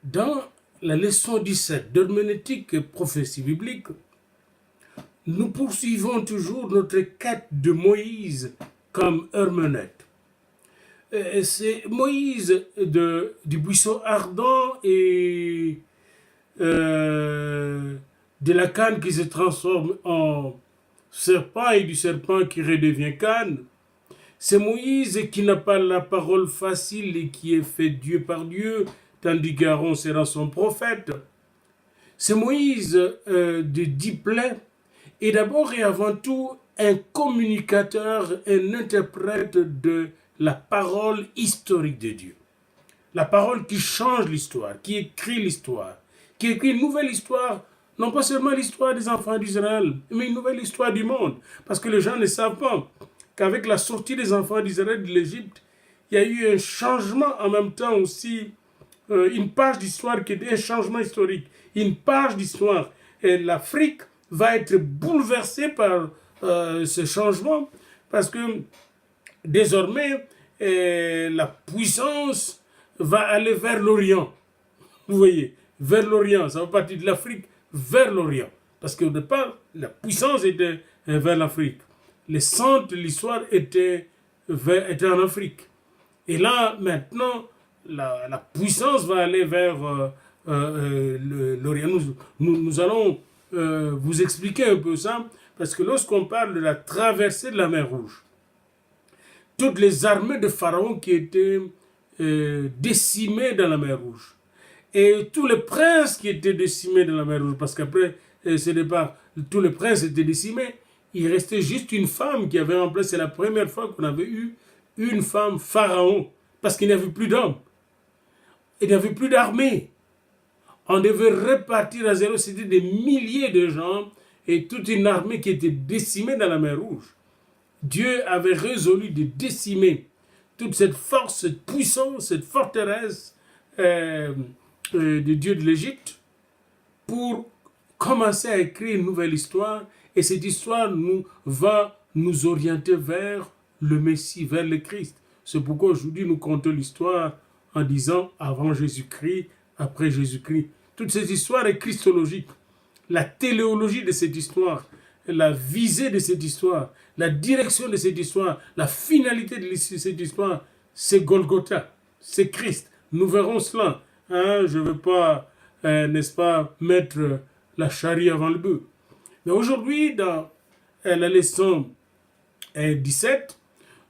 Dans la leçon 17 d'herméneutique et prophétie biblique, nous poursuivons toujours notre quête de Moïse comme hermeneute. C'est Moïse du buisson ardent et de la canne qui se transforme en serpent et du serpent qui redevient canne. C'est Moïse qui n'a pas la parole facile et qui est fait Dieu par Dieu, tandis qu'Aaron sera son prophète. C'est Moïse de 10 plaies et d'abord et avant tout un communicateur, un interprète de la parole historique de Dieu. La parole qui change l'histoire, qui écrit l'histoire, qui écrit une nouvelle histoire, non pas seulement l'histoire des enfants d'Israël, mais une nouvelle histoire du monde. Parce que les gens ne savent pas qu'avec la sortie des enfants d'Israël de l'Égypte, il y a eu un changement en même temps aussi, une page d'histoire qui était un changement historique, une page d'histoire. Et l'Afrique va être bouleversée par ce changement parce que désormais, la puissance va aller vers l'Orient. Vous voyez, vers l'Orient, ça va partir de l'Afrique vers l'Orient. Parce qu'au départ, la puissance était vers l'Afrique. Les centres de l'histoire étaient en Afrique. Et là, maintenant, la puissance va aller vers l'Orient. Nous allons vous expliquer un peu ça, parce que lorsqu'on parle de la traversée de la mer Rouge, toutes les armées de Pharaon qui étaient décimées dans la mer Rouge, et tous les princes qui étaient décimés dans la mer Rouge, parce qu'après ce départ, tous les princes étaient décimés, il restait juste une femme qui avait remplacé. C'est la première fois qu'on avait eu une femme pharaon, parce qu'il n'y avait plus d'hommes, il n'y avait plus d'armée. On devait repartir à zéro, c'était des milliers de gens et toute une armée qui était décimée dans la mer Rouge. Dieu avait résolu de décimer toute cette force, cette puissance, cette forteresse de Dieu de l'Égypte pour commencer à écrire une nouvelle histoire. Et cette histoire va nous orienter vers le Messie, vers le Christ. C'est pourquoi aujourd'hui nous comptons l'histoire en disant avant Jésus-Christ, après Jésus-Christ. Toute cette histoire est christologique. La téléologie de cette histoire, la visée de cette histoire, la direction de cette histoire, la finalité de cette histoire, c'est Golgotha, c'est Christ. Nous verrons cela. Je ne veux pas, n'est-ce pas, mettre la charrue avant le bœuf. Mais aujourd'hui, dans la leçon 17,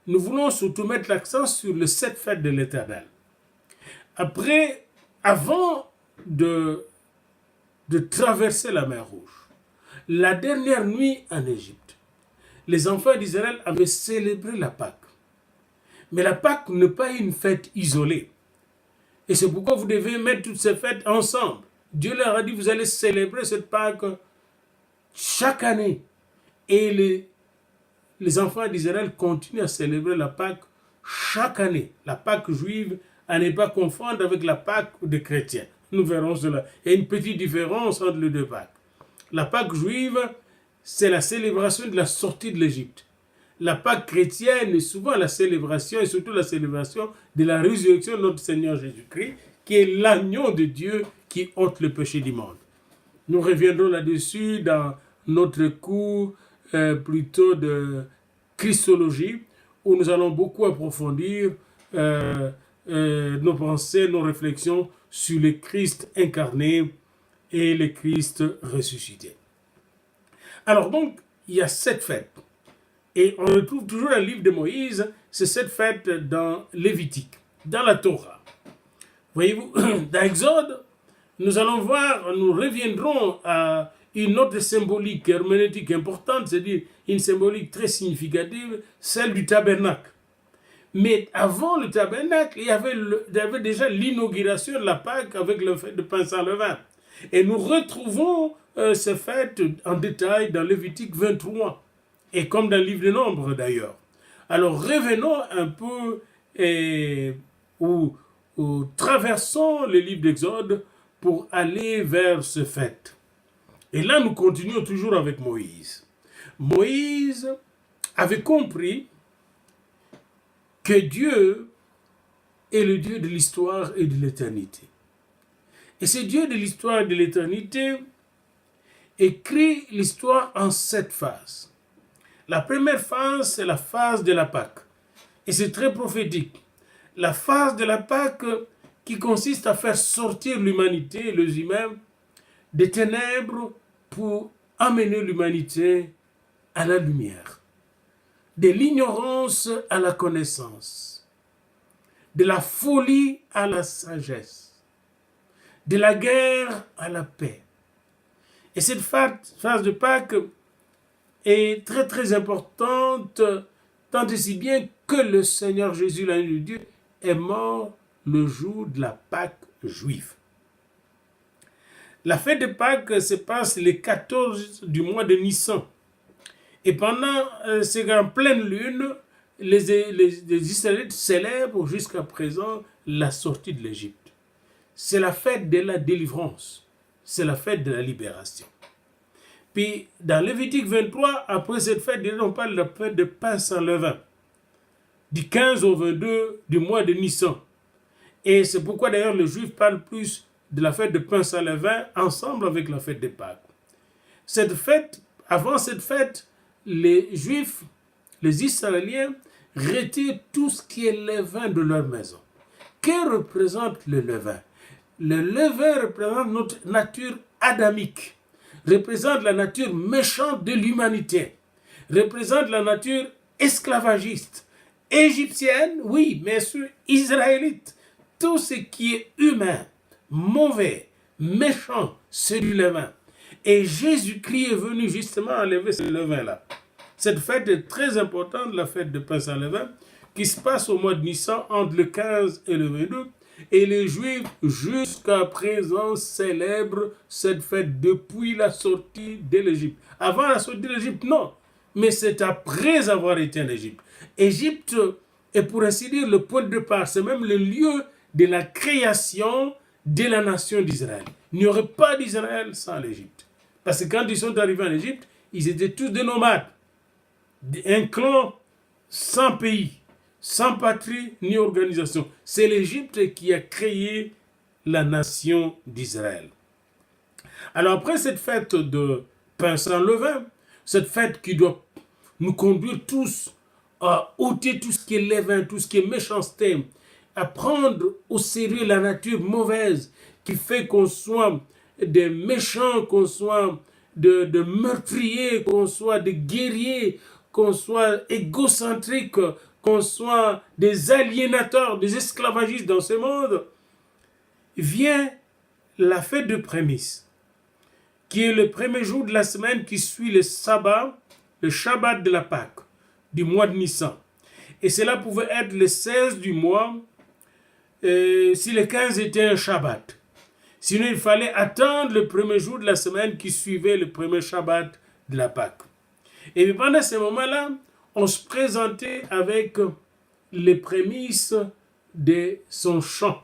nous voulons surtout mettre l'accent sur les 7 fêtes de l'Éternel. Avant de traverser la mer Rouge, la dernière nuit en Égypte, les enfants d'Israël avaient célébré la Pâque. Mais la Pâque n'est pas une fête isolée. Et c'est pourquoi vous devez mettre toutes ces fêtes ensemble. Dieu leur a dit, vous allez célébrer cette Pâque chaque année. Et les enfants d'Israël continuent à célébrer la Pâque chaque année. La Pâque juive, à ne pas confondre avec la Pâque des chrétiens. Nous verrons cela. Il y a une petite différence entre les deux Pâques. La Pâque juive, c'est la célébration de la sortie de l'Égypte. La Pâque chrétienne est souvent la célébration, et surtout la célébration de la résurrection de notre Seigneur Jésus-Christ, qui est l'agneau de Dieu qui ôte le péché du monde. Nous reviendrons là-dessus dans notre cours plutôt de Christologie, où nous allons beaucoup approfondir nos pensées, nos réflexions sur le Christ incarné et le Christ ressuscité. Alors donc, il y a 7 fêtes. Et on retrouve toujours un livre de Moïse, c'est cette fête dans Lévitique, dans la Torah. Voyez-vous, dans Exode, nous reviendrons à une autre symbolique herméneutique importante, c'est-à-dire une symbolique très significative, celle du tabernacle. Mais avant le tabernacle, il y avait déjà l'inauguration de la Pâque avec le fait de pain sans levain. Et nous retrouvons ces fêtes en détail dans Lévitique 23, et comme dans le livre des Nombres d'ailleurs. Alors revenons un peu ou traversons le livre d'Exode pour aller vers ces fêtes. Et là, nous continuons toujours avec Moïse. Moïse avait compris que Dieu est le Dieu de l'histoire et de l'éternité. Et ce Dieu de l'histoire de l'éternité écrit l'histoire en 7 phases. La première phase, c'est la phase de la Pâque. Et c'est très prophétique. La phase de la Pâque qui consiste à faire sortir l'humanité, les humains, des ténèbres pour amener l'humanité à la lumière. De l'ignorance à la connaissance. De la folie à la sagesse. De la guerre à la paix. Et cette phase de Pâques est très très importante, tant et si bien que le Seigneur Jésus, l'agneau de Dieu, est mort le jour de la Pâque juive. La fête de Pâques se passe le 14 du mois de Nissan. Et pendant c'est en pleine lune, les Israélites célèbrent jusqu'à présent la sortie de l'Égypte. C'est la fête de la délivrance. C'est la fête de la libération. Puis, dans Lévitique 23, après cette fête, on parle de la fête de pain sans levain, du 15 au 22 du mois de Nissan. Et c'est pourquoi d'ailleurs les Juifs parlent plus de la fête de pain sans levain ensemble avec la fête de Pâques. Cette fête, avant cette fête, les Juifs, les Israéliens, retirent tout ce qui est levain de leur maison. Que représente le levain? Le levain représente notre nature adamique, représente la nature méchante de l'humanité, représente la nature esclavagiste, égyptienne, oui, mais israélite. Tout ce qui est humain, mauvais, méchant, c'est du levain. Et Jésus-Christ est venu justement enlever ce levain-là. Cette fête est très importante, la fête de pain sans levain, qui se passe au mois de Nissan entre le 15 et le 22. Et les Juifs, jusqu'à présent, célèbrent cette fête depuis la sortie de l'Égypte. Avant la sortie de l'Égypte, non. Mais c'est après avoir été en Égypte. Égypte est pour ainsi dire le point de départ. C'est même le lieu de la création de la nation d'Israël. Il n'y aurait pas d'Israël sans l'Égypte. Parce que quand ils sont arrivés en Égypte, ils étaient tous des nomades. Un clan sans pays, sans patrie ni organisation. C'est l'Égypte qui a créé la nation d'Israël. Alors après cette fête de pain sans levain, cette fête qui doit nous conduire tous à ôter tout ce qui est levain, tout ce qui est méchanceté, à prendre au sérieux la nature mauvaise qui fait qu'on soit des méchants, qu'on soit de meurtriers, qu'on soit des guerriers, qu'on soit égocentriques, qu'on soit des aliénateurs, des esclavagistes dans ce monde, vient la fête de prémices, qui est le premier jour de la semaine qui suit le sabbat, le Shabbat de la Pâque, du mois de Nissan. Et cela pouvait être le 16 du mois, si le 15 était un Shabbat. Sinon, il fallait attendre le premier jour de la semaine qui suivait le premier Shabbat de la Pâque. Et pendant ce moment-là, on se présentait avec les prémices de son champ.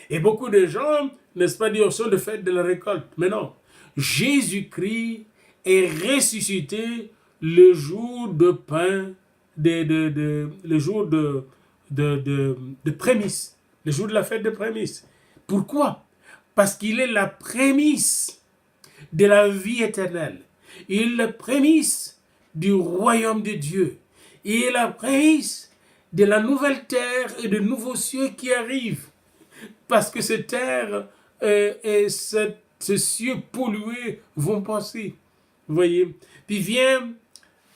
Et beaucoup de gens, n'est-ce pas, disent sont de fête de la récolte. Mais non, Jésus-Christ est ressuscité le jour de pain, le jour de prémices, le jour de la fête de prémices. Pourquoi? Parce qu'il est la prémisse de la vie éternelle. Il est la prémisse du royaume de Dieu. Il est la prémisse de la nouvelle terre et de nouveaux cieux qui arrivent. Parce que cette terre et ces cieux pollués vont passer. Vous voyez? Puis vient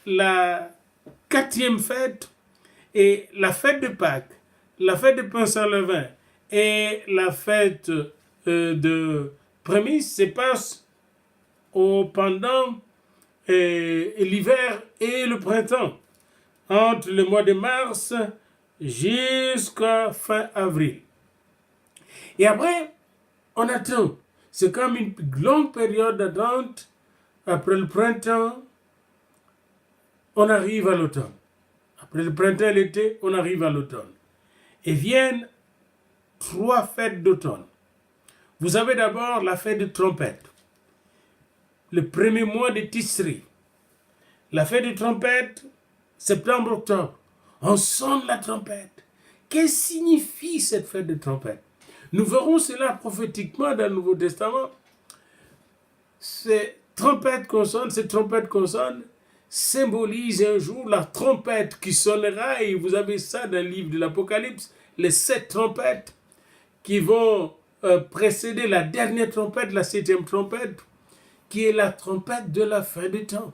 la 4e fête et la fête de Pâques, la fête de pain sans levain et la fête de prémices se passent pendant l'hiver et le printemps, entre le mois de mars jusqu'à fin avril. Et après, on attend. C'est comme une longue période d'attente. Après le printemps, on arrive à l'automne. Après le printemps et l'été, on arrive à l'automne. Et viennent 3 fêtes d'automne. Vous avez d'abord la fête de trompette. Le premier mois de Tisri. La fête de trompette, septembre-octobre. On sonne la trompette. Qu'est-ce que signifie cette fête de trompette? Nous verrons cela prophétiquement dans le Nouveau Testament. Ces trompettes consonnes symbolisent un jour la trompette qui sonnera, et vous avez ça dans le livre de l'Apocalypse, les 7 trompettes qui vont précéder la dernière trompette, la 7e trompette, qui est la trompette de la fin des temps.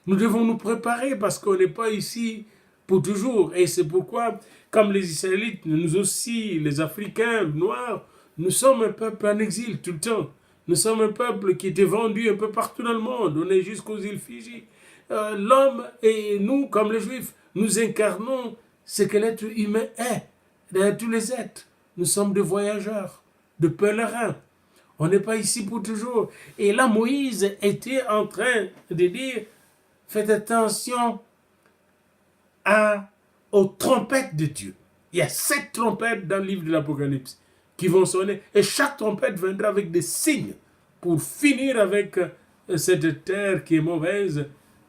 Nous devons nous préparer parce qu'on n'est pas ici pour toujours. Et c'est pourquoi, comme les Israélites, nous aussi, les Africains noirs, nous sommes un peuple en exil tout le temps. Nous sommes un peuple qui était vendu un peu partout dans le monde. On est jusqu'aux îles Fidji. L'homme et nous, comme les Juifs, nous incarnons ce que l'être humain est. Dans tous les êtres, nous sommes des voyageurs, de pèlerins. On n'est pas ici pour toujours. Et là, Moïse était en train de dire, faites attention aux trompettes de Dieu. Il y a 7 trompettes dans le livre de l'Apocalypse qui vont sonner. Et chaque trompette viendra avec des signes pour finir avec cette terre qui est mauvaise,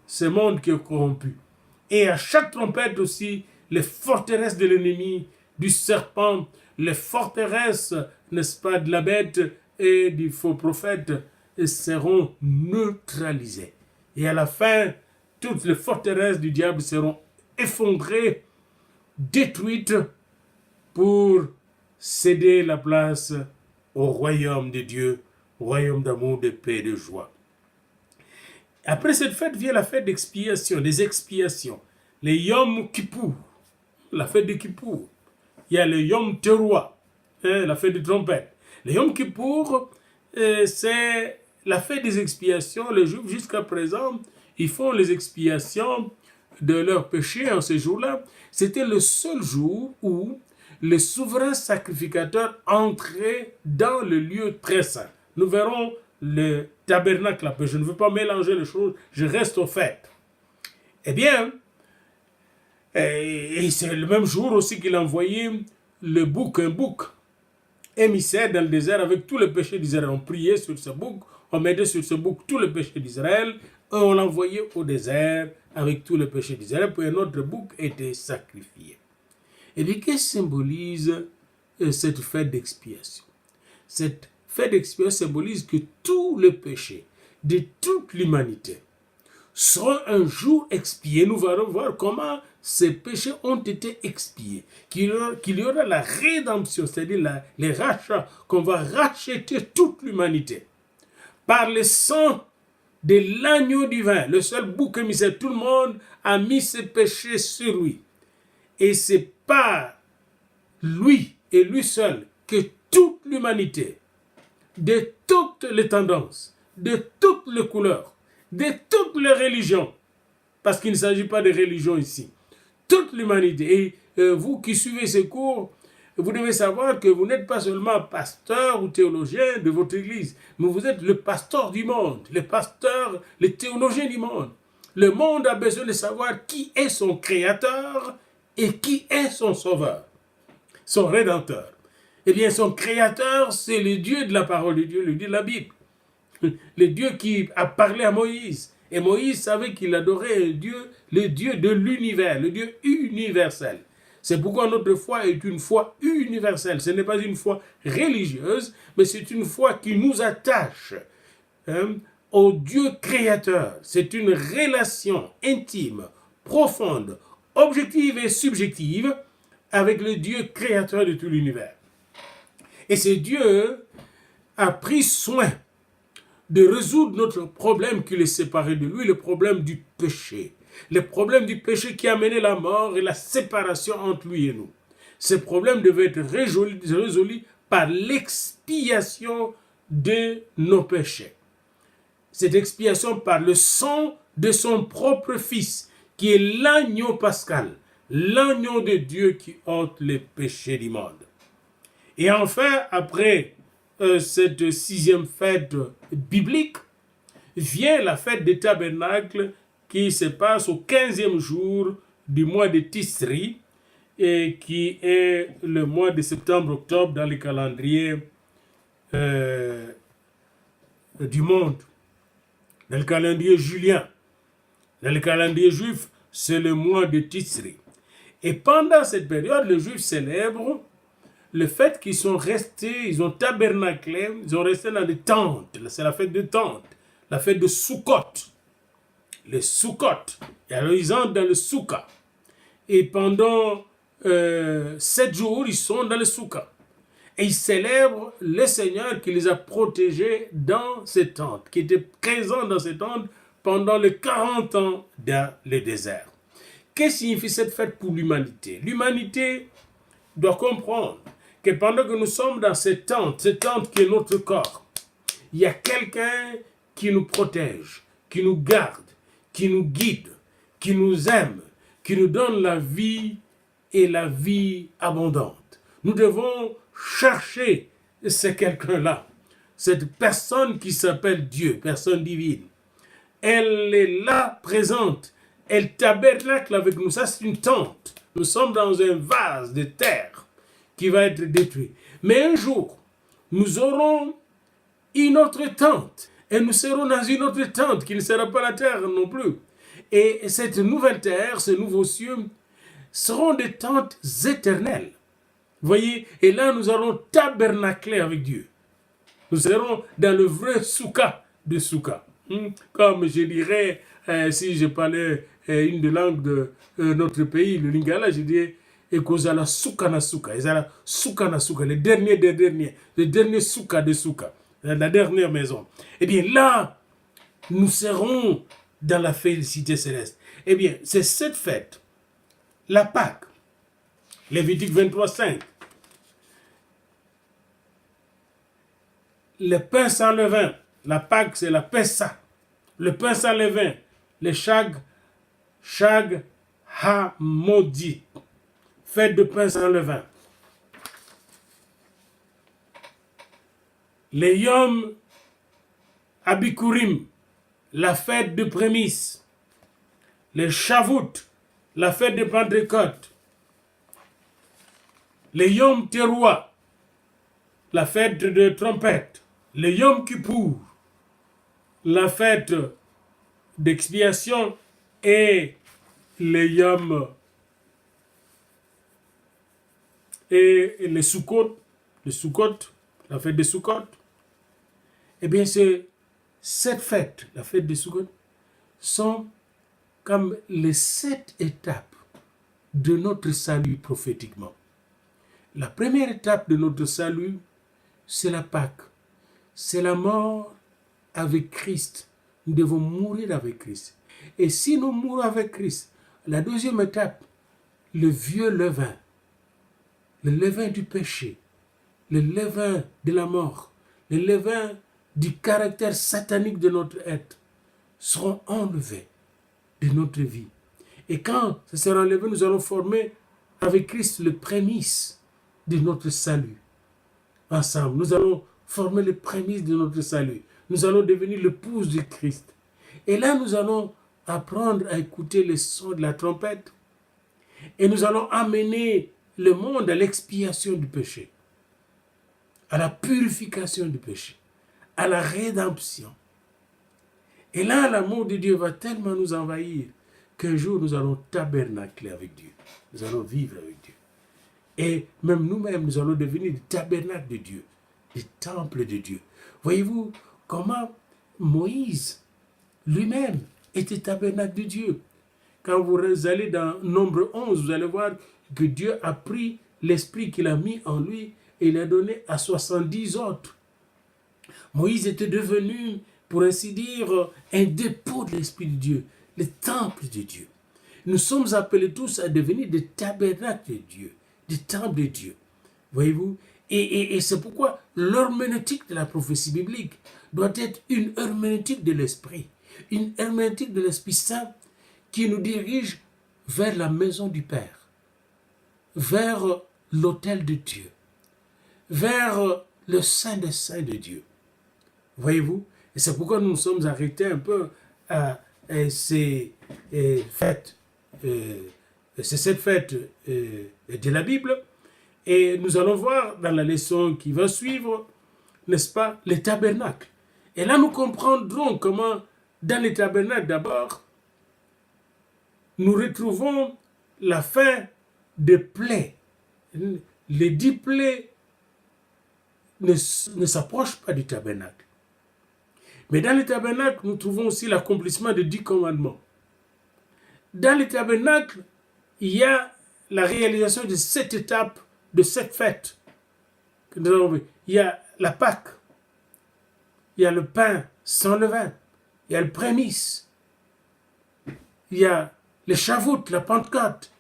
ce monde qui est corrompu. Et à chaque trompette aussi, les forteresses de l'ennemi, du serpent, les forteresses, n'est-ce pas, de la bête et du faux prophète seront neutralisées. Et à la fin, toutes les forteresses du diable seront effondrées, détruites pour céder la place au royaume de Dieu, royaume d'amour, de paix et de joie. Après cette fête vient la fête d'expiation, des expiations, les Yom Kippour, la fête de Kippour. Il y a le Yom Teruah, la fête de trompette. Le Yom Kippour, c'est la fête des expiations. Les Juifs, jusqu'à présent, ils font les expiations de leurs péchés en ce jour-là. C'était le seul jour où le souverain sacrificateur entrait dans le lieu très saint. Nous verrons le tabernacle après. Je ne veux pas mélanger les choses, je reste au fait. Eh bien, et c'est le même jour aussi qu'il a envoyé un bouc émissaire dans le désert avec tous les péchés d'Israël. On priait sur ce bouc, on mettait sur ce bouc tous les péchés d'Israël, et on l'envoyait au désert avec tous les péchés d'Israël, puis un autre bouc était sacrifié. Et bien, qu'est-ce que symbolise cette fête d'expiation? Cette fête d'expiation symbolise que tous les péchés de toute l'humanité seront un jour expiés. Nous allons voir comment ces péchés ont été expiés, qu'il y aura la rédemption, c'est-à-dire les rachats, qu'on va racheter toute l'humanité par le sang de l'agneau divin, le seul bouc émissaire. Tout le monde a mis ses péchés sur lui. Et c'est par lui et lui seul que toute l'humanité, de toutes les tendances, de toutes les couleurs, de toutes les religions, parce qu'il ne s'agit pas de religion ici, toute l'humanité. Et vous qui suivez ces cours, vous devez savoir que vous n'êtes pas seulement pasteur ou théologien de votre église, mais vous êtes le pasteur du monde, le pasteur, le théologien du monde. Le monde a besoin de savoir qui est son créateur et qui est son sauveur, son rédempteur. Eh bien, son créateur, c'est le Dieu de la parole de Dieu, le Dieu de la Bible. Le Dieu qui a parlé à Moïse. Et Moïse savait qu'il adorait un Dieu, le Dieu de l'univers, le Dieu universel. C'est pourquoi notre foi est une foi universelle. Ce n'est pas une foi religieuse, mais c'est une foi qui nous attache au Dieu créateur. C'est une relation intime, profonde, objective et subjective avec le Dieu créateur de tout l'univers. Et ce Dieu a pris soin de résoudre notre problème qui les séparait de lui, le problème du péché. Le problème du péché qui a mené la mort et la séparation entre lui et nous. Ce problème devait être résolu par l'expiation de nos péchés. Cette expiation par le sang de son propre Fils, qui est l'agneau pascal, l'agneau de Dieu qui ôte les péchés du monde. Et enfin, après cette 6e fête biblique, vient la fête des tabernacles qui se passe au 15e jour du mois de Tisri et qui est le mois de septembre-octobre dans le calendrier du monde, dans le calendrier julien. Dans le calendrier juif, c'est le mois de Tisri. Et pendant cette période, les Juifs célèbrent le fait qu'ils sont restés, ils ont tabernaclé, ils ont resté dans les tentes. C'est la fête de tentes, la fête de Sukkot. Les Sukkot. Et alors ils entrent dans le Soukha. Et pendant 7 jours, ils sont dans le Soukha. Et ils célèbrent le Seigneur qui les a protégés dans ces tentes, qui était présent dans ces tentes pendant les 40 ans dans le désert. Qu'est-ce que signifie cette fête pour l'humanité? L'humanité doit comprendre que pendant que nous sommes dans cette tente qui est notre corps, il y a quelqu'un qui nous protège, qui nous garde, qui nous guide, qui nous aime, qui nous donne la vie et la vie abondante. Nous devons chercher ce quelqu'un-là, cette personne qui s'appelle Dieu, personne divine. Elle est là, présente. Elle tabernacle avec nous. Ça, c'est une tente. Nous sommes dans un vase de terre qui va être détruit. Mais un jour, nous aurons une autre tente. Et nous serons dans une autre tente qui ne sera pas la terre non plus. Et cette nouvelle terre, ces nouveaux cieux, seront des tentes éternelles. Voyez, et là, nous allons tabernacler avec Dieu. Nous serons dans le vrai soukha de soukha. Comme je dirais, si je parlais une des langues de notre pays, le Lingala, je dirais, ekozala soukha na soukha. Ezala soukha na soukha, le dernier soukha de soukha, la dernière maison. Eh bien, là, nous serons dans la félicité céleste. Eh bien, c'est cette fête, la Pâque, Lévitique 23:5. Le pain sans levain, la Pâque, c'est la Pessa. Le pain sans levain, le Shag HaModi, fête de pain sans levain. Le Yom Abikurim, la fête de prémices. Le Shavuot, la fête de Pentecôte. Le Yom Teruah, la fête de trompette. Le Yom Kippour, la fête d'expiation, et le Yom et le Sukkot, la fête de Sukkot. Eh bien, cette fête, la fête de Sukkot, sont comme les 7 étapes de notre salut prophétiquement. La première étape de notre salut, c'est la Pâque. C'est la mort avec Christ. Nous devons mourir avec Christ. Et si nous mourons avec Christ, la deuxième étape, le vieux levain, le levain du péché, le levain de la mort, le levain du caractère satanique de notre être, seront enlevés de notre vie. Et quand ce sera enlevé, nous allons former avec Christ le prémisse de notre salut. Ensemble, nous allons former les prémices de notre salut. Nous allons devenir l'épouse de Christ. Et là, nous allons apprendre à écouter le son de la trompette. Et nous allons amener le monde à l'expiation du péché, à la purification du péché, à la rédemption. Et là, l'amour de Dieu va tellement nous envahir qu'un jour, nous allons tabernacler avec Dieu. Nous allons vivre avec Dieu. Et même nous-mêmes, nous allons devenir des tabernacles de Dieu, des temples de Dieu. Voyez-vous comment Moïse lui-même était tabernacle de Dieu. Quand vous allez dans Nombre 11, vous allez voir que Dieu a pris l'esprit qu'il a mis en lui et l'a donné à 70 autres. Moïse était devenu, pour ainsi dire, un dépôt de l'esprit de Dieu, le temple de Dieu. Nous sommes appelés tous à devenir des tabernacles de Dieu, des temples de Dieu. Voyez-vous? Et c'est pourquoi l'herméneutique de la prophétie biblique doit être une herméneutique de l'esprit. Une herméneutique de l'Esprit Saint qui nous dirige vers la maison du Père, vers l'autel de Dieu, vers le Saint des Saints de Dieu. Voyez-vous? Et c'est pourquoi nous nous sommes arrêtés un peu à ces fêtes. C'est cette fête de la Bible. Et nous allons voir dans la leçon qui va suivre, n'est-ce pas, les tabernacles. Et là, nous comprendrons comment, dans les tabernacles d'abord, nous retrouvons la fin des plaies, les 10 plaies ne s'approchent pas du tabernacle. Mais dans le tabernacle, nous trouvons aussi l'accomplissement des 10 commandements. Dans le tabernacle, il y a la réalisation de 7 étapes, de 7 fêtes. Il y a la Pâque, il y a le pain sans levain, il y a le prémisse, il y a les Shavuot, la Pentecôte.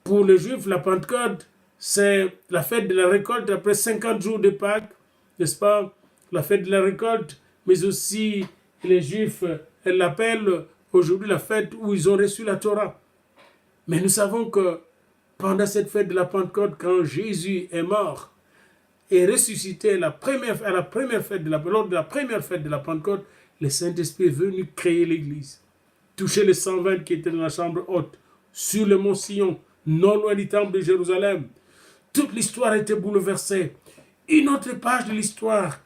Pour les Juifs, la Pentecôte, c'est la fête de la récolte après 50 jours de Pâques, n'est-ce pas? La fête de la récolte, mais aussi les Juifs, elles l'appellent aujourd'hui la fête où ils ont reçu la Torah. Mais nous savons que pendant cette fête de la Pentecôte, quand Jésus est mort et ressuscité lors de la première fête de la Pentecôte, le Saint-Esprit est venu créer l'Église, toucher les 120 qui étaient dans la chambre haute, sur le mont Sion, non loin du temple de Jérusalem. Toute l'histoire a été bouleversée. Une autre page de l'histoire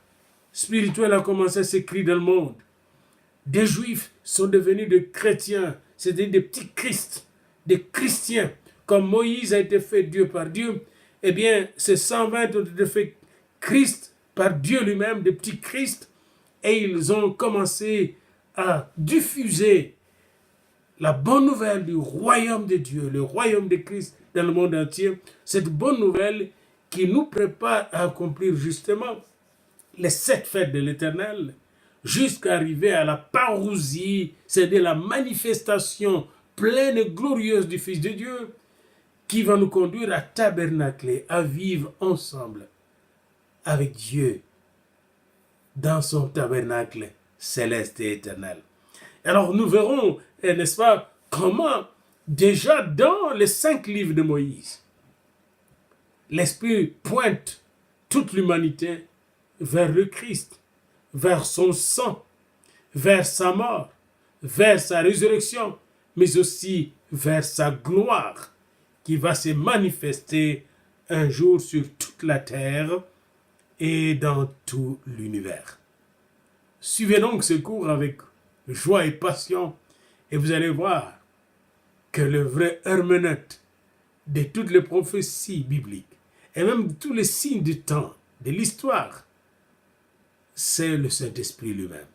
spirituelle a commencé à s'écrire dans le monde. Des Juifs sont devenus des chrétiens, c'est-à-dire des petits Christ, des chrétiens. Comme Moïse a été fait Dieu par Dieu, eh bien, ces 120 ont été faits Christ par Dieu lui-même, des petits Christ, et ils ont commencé à diffuser la bonne nouvelle du royaume de Dieu, le royaume de Christ dans le monde entier. Cette bonne nouvelle qui nous prépare à accomplir justement les 7 fêtes de l'Éternel, jusqu'à arriver à la parousie, c'est-à-dire la manifestation pleine et glorieuse du Fils de Dieu, qui va nous conduire à tabernacler, à vivre ensemble avec Dieu dans son tabernacle céleste et éternel. Alors nous verrons, n'est-ce pas, comment déjà dans les 5 livres de Moïse, l'Esprit pointe toute l'humanité vers le Christ, vers son sang, vers sa mort, vers sa résurrection, mais aussi vers sa gloire qui va se manifester un jour sur toute la terre et dans tout l'univers. Suivez donc ce cours avec joie et passion et vous allez voir que le vrai herméneute de toutes les prophéties bibliques et même de tous les signes du temps, de l'histoire, c'est le Saint-Esprit lui-même.